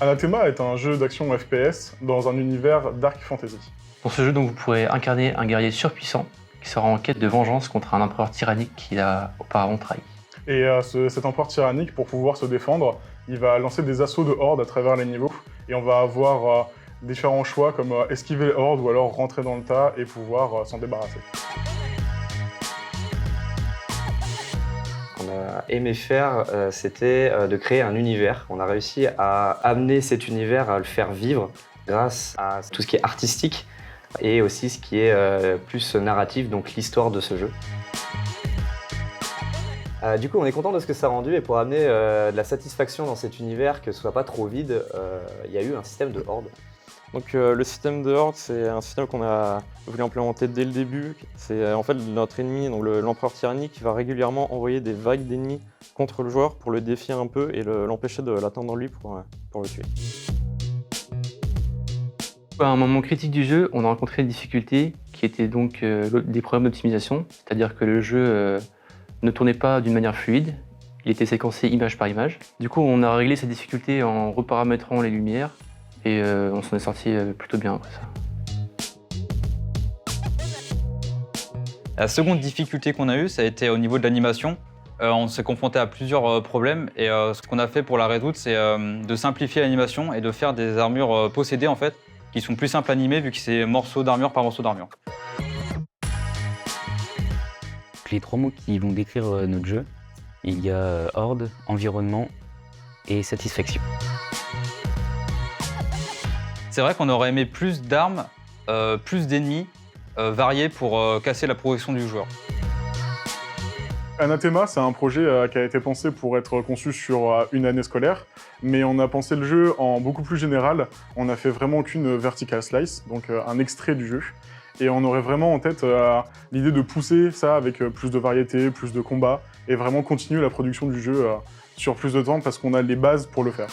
Anathema est un jeu d'action FPS dans un univers dark fantasy. Pour ce jeu, donc, vous pourrez incarner un guerrier surpuissant qui sera en quête de vengeance contre un empereur tyrannique qu'il a auparavant trahi. Et cet empereur tyrannique, pour pouvoir se défendre, il va lancer des assauts de hordes à travers les niveaux. Et on va avoir différents choix comme esquiver les hordes ou alors rentrer dans le tas et pouvoir s'en débarrasser. Ce qu'on a aimé faire, c'était de créer un univers. On a réussi à amener cet univers, à le faire vivre grâce à tout ce qui est artistique et aussi ce qui est plus narratif, donc l'histoire de ce jeu. Du coup, on est content de ce que ça a rendu et pour amener de la satisfaction dans cet univers, que ce soit pas trop vide, il y a eu un système de horde. Donc le système de horde, c'est un système qu'on a voulu implémenter dès le début. C'est en fait notre ennemi, donc l'empereur tyrannique, qui va régulièrement envoyer des vagues d'ennemis contre le joueur pour le défier un peu et l'empêcher de l'atteindre lui pour le tuer. À un moment critique du jeu, on a rencontré une difficulté qui était donc des problèmes d'optimisation, c'est-à-dire que le jeu ne tournait pas d'une manière fluide, il était séquencé image par image. Du coup, on a réglé cette difficulté en reparamétrant les lumières et on s'en est sorti plutôt bien après ça. La seconde difficulté qu'on a eue, ça a été au niveau de l'animation. On s'est confronté à plusieurs problèmes et ce qu'on a fait pour la résoudre, c'est de simplifier l'animation et de faire des armures possédées en fait, qui sont plus simples à animer vu que c'est morceau d'armure par morceau d'armure. Les trois mots qui vont décrire notre jeu, il y a horde, environnement et satisfaction. C'est vrai qu'on aurait aimé plus d'armes, plus d'ennemis variés pour casser la progression du joueur. Anathema, c'est un projet qui a été pensé pour être conçu sur une année scolaire, mais on a pensé le jeu en beaucoup plus général. On n'a fait vraiment qu'une vertical slice, donc un extrait du jeu. Et on aurait vraiment en tête l'idée de pousser ça avec plus de variété, plus de combats, et vraiment continuer la production du jeu sur plus de temps parce qu'on a les bases pour le faire.